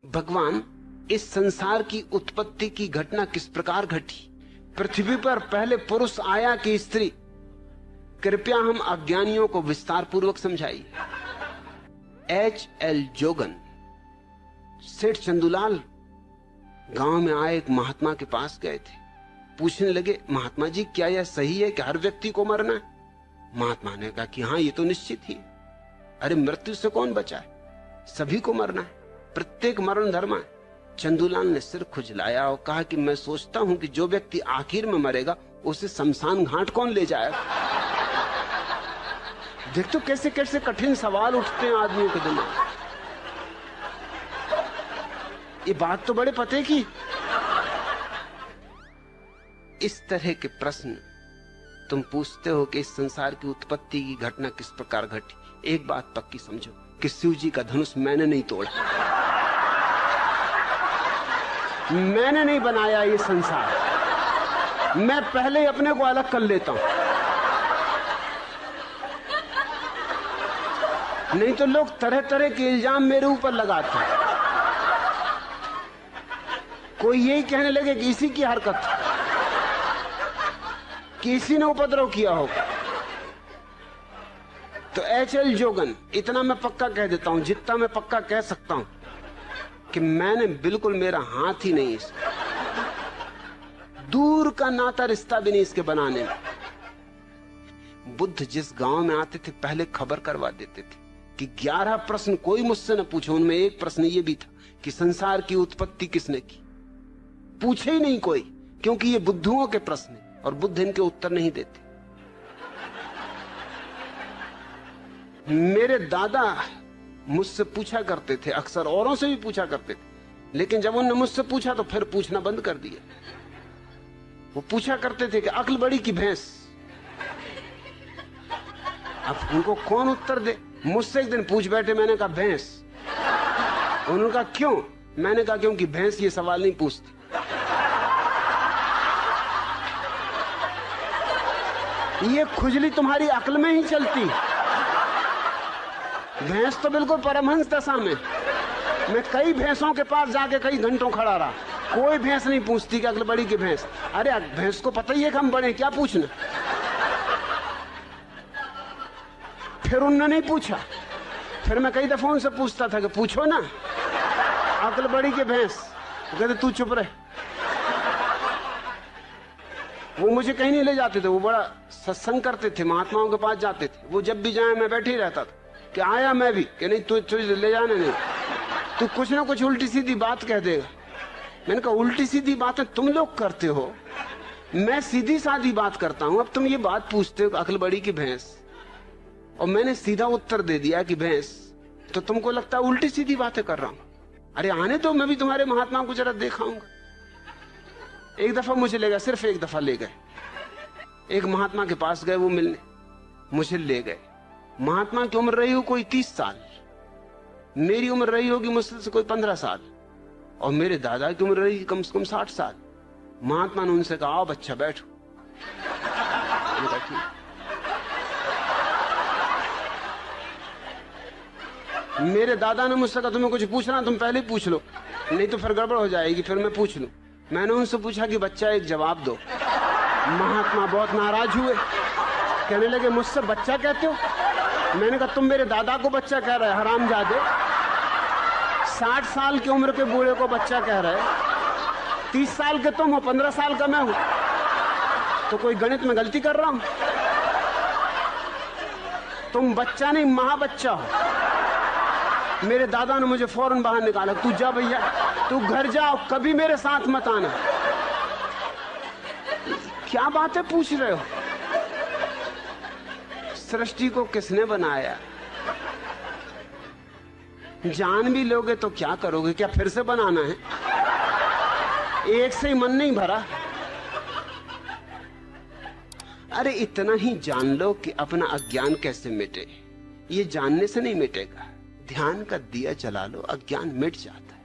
भगवान, इस संसार की उत्पत्ति की घटना किस प्रकार घटी? पृथ्वी पर पहले पुरुष आया कि स्त्री? कृपया हम अज्ञानियों को विस्तार पूर्वक समझाइए। H.L. जोगन, सेठ चंदूलाल गांव में आए एक महात्मा के पास गए थे। पूछने लगे, महात्मा जी क्या यह सही है कि हर व्यक्ति को मरना है? महात्मा ने कहा कि हाँ, ये तो निश्चित ही। अरे मृत्यु से कौन बचा है? सभी को मरना है, प्रत्येक मरण धर्म है। चंदूलाल ने सिर खुजलाया और कहा कि मैं सोचता हूं कि जो व्यक्ति आखिर में मरेगा उसे शमशान घाट कौन ले जाएगा? देख तो कैसे कैसे कठिन सवाल उठते हैं आदमियों के दिमाग। ये बात तो बड़े पते की। इस तरह के प्रश्न तुम पूछते हो कि इस संसार की उत्पत्ति की घटना किस प्रकार घटी। एक बात पक्की समझो कि शिव जी का धनुष मैंने नहीं तोड़ा, मैंने नहीं बनाया ये संसार। मैं पहले ही अपने को अलग कर लेता हूं, नहीं तो लोग तरह तरह के इल्जाम मेरे ऊपर लगाते हैं। कोई यही कहने लगे कि इसी की हरकत, कि इसी ने उपद्रव किया होगा। तो H.L. जोगन, इतना मैं पक्का कह देता हूं, जितना मैं पक्का कह सकता हूं कि मैंने बिल्कुल, मेरा हाथ ही नहीं इसमें, दूर का नाता रिश्ता भी नहीं इसके बनाने में। बुद्ध जिस गांव में आते थे पहले खबर करवा देते थे कि 11 प्रश्न कोई मुझसे न पूछे। उनमें एक प्रश्न ये भी था कि संसार की उत्पत्ति किसने की? पूछे ही नहीं कोई, क्योंकि ये बुद्धुओं के प्रश्न हैं और बुद्ध इनके उत्तर नहीं देते। मेरे दादा मुझसे पूछा करते थे, अक्सर औरों से भी पूछा करते थे, लेकिन जब उन्होंने मुझसे पूछा तो फिर पूछना बंद कर दिया। वो पूछा करते थे कि अक्ल बड़ी की भैंस। अब उनको कौन उत्तर दे? मुझसे एक दिन पूछ बैठे, मैंने कहा भैंस। उन्होंने कहा क्यों? मैंने कहा क्योंकि भैंस ये सवाल नहीं पूछती। ये खुजली तुम्हारी अक्ल में ही चलती। भैंस तो बिल्कुल परमहंस दशा में। मैं कई भैंसों के पास जाके कई घंटों खड़ा रहा, कोई भैंस नहीं पूछती कि अक्ल बड़ी की भैंस। अरे भैंस को पता ही है कि हम बड़े, क्या पूछना? फिर उन्होंने नहीं पूछा। फिर मैं कई दफा उनसे पूछता था कि पूछो ना, अक्ल बड़ी की भैंस। कहते तू चुप रहे। वो मुझे कहीं नहीं ले जाते थे, वो बड़ा सत्संग करते थे, महात्माओं के पास जाते थे। वो जब भी जाए मैं बैठे ही रहता था कि आया मैं भी, कि नहीं तू ले जाने नहीं, तू कुछ ना कुछ उल्टी सीधी बात कह देगा। मैंने कहा उल्टी सीधी बातें तुम लोग करते हो, मैं सीधी सादी बात करता हूं। अब तुम ये बात पूछते हो अक्ल बड़ी की भैंस, और मैंने सीधा उत्तर दे दिया कि भैंस, तो तुमको लगता है उल्टी सीधी बातें कर रहा हूं। अरे आने दो, मैं भी तुम्हारे महात्मा को जरा दिखाऊंगा। एक दफा मुझे ले गए, सिर्फ एक दफा ले गए। एक महात्मा के पास गए वो मिलने, मुझे ले गए। महात्मा की उम्र रही हो कोई 30 साल, मेरी उम्र रही होगी मुझसे से कोई 15 साल, और मेरे दादा की उम्र रही कम से कम 60 साल। महात्मा ने उनसे कहा आओ बच्चा बैठो। मेरे दादा ने मुझसे कहा तुम्हें कुछ पूछना तुम पहले ही पूछ लो, नहीं तो फिर गड़बड़ हो जाएगी, फिर मैं पूछ लूं। मैंने उनसे पूछा कि बच्चा एक जवाब दो। महात्मा बहुत नाराज हुए, कहने लगे मुझसे बच्चा कहते हो? मैंने कहा तुम मेरे दादा को बच्चा कह रहे हरामजादे, 60 साल की उम्र के बूढ़े को बच्चा कह रहे, 30 साल के तुम हो, 15 साल का मैं हूं, तो कोई गणित में गलती कर रहा हूं? तुम बच्चा नहीं महाबच्चा हो। मेरे दादा ने मुझे फौरन बाहर निकाला, तू जा भैया, तू घर जाओ, कभी मेरे साथ मत आना। क्या बातें पूछ रहे हो? सृष्टि को किसने बनाया? जान भी लोगे तो क्या करोगे? क्या फिर से बनाना है? एक से ही मन नहीं भरा। अरे इतना ही जान लो कि अपना अज्ञान कैसे मिटे। ये जानने से नहीं मिटेगा, ध्यान का दिया जला लो, अज्ञान मिट जाता है।